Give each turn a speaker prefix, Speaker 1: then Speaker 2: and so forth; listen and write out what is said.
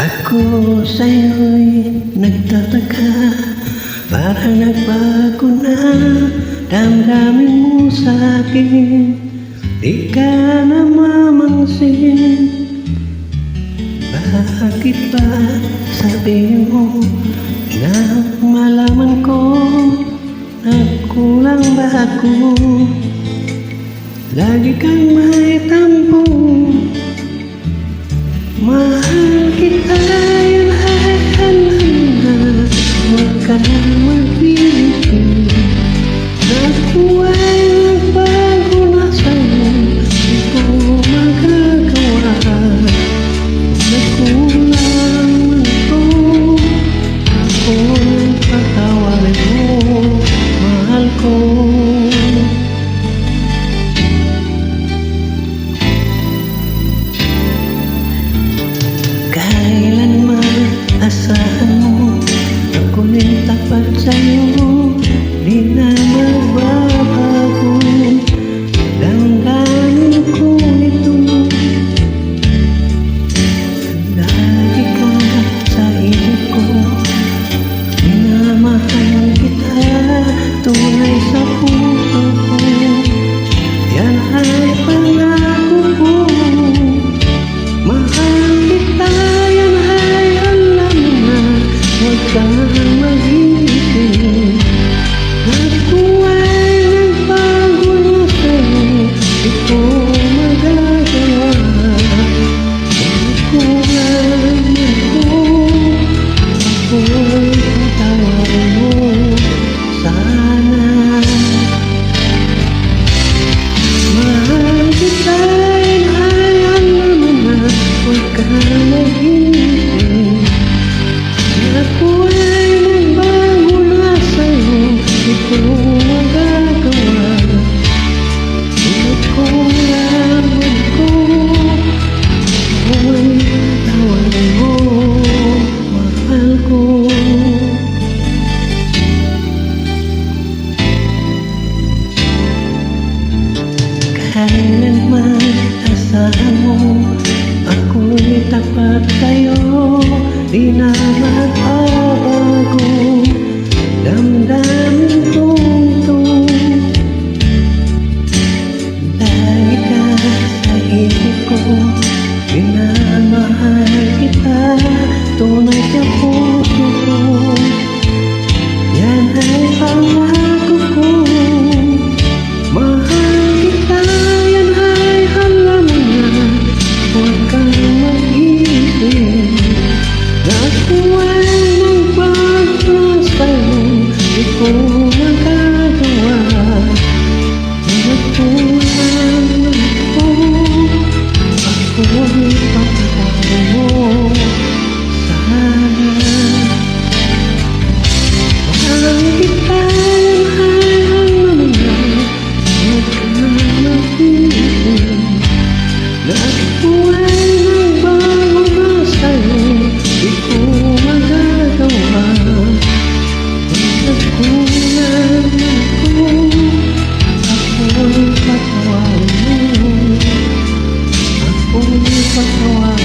Speaker 1: Ako sa'yo'y nagtataka, para nagbago na damdamin mo sa'kin. Di ka namamansin, bakit ba sabihin mo na malaman ko nagkulang ba ako? Lagi kang may tampo, mahal kita, yun ay alam na. Huwag ka mag-iisip, ako ay nagbago na sa'yo. Di ko magagawa, nagkulang man ako. Ako ang patawarin mo, mahal ko. Kailanman asahan mo, ako'y tapat sa'yo, di na magbabago. Damdamin ko ito, lagi ka sa isip ko. Minamahal kita, tunay sa puso ko. Yan ay pangako ko, mahal kita, yan ay alam na. Huwag kang mag-iisip, ako ay nagbago na sa'yo. Di ko magagawa, nagkulang ako. Ako ay patawarin mo sana. Mahal kita, yan ay alam na. Huwag kang mag-iisip, ako ay nagbago na sa'yo. Di ko magagawa, nagkulang ako. Ako ay patawarin mo, mahal ko. Kailanman asahan mo, ako'y tapat sa'yo, di na magbabago. Damdamin ko ito, lagi ka sa isip ko. Minamahal kita, tunay sa puso ko. Yan ay pangako ko, mahal kita, yan ay alam na. Huwag kang mag-iisip, ako ay nagbago na sa'yo. Di ko magagawa, nagkulang ako. Ako ay patawarin mo sana. Mahal kita, yan ay alam na. Huwag kang mag-iisip, ako ay nagbago na sa'yo. Di ko magagawa, nagkulang ako. Ako ay patawarin mo, ako ay patawarin.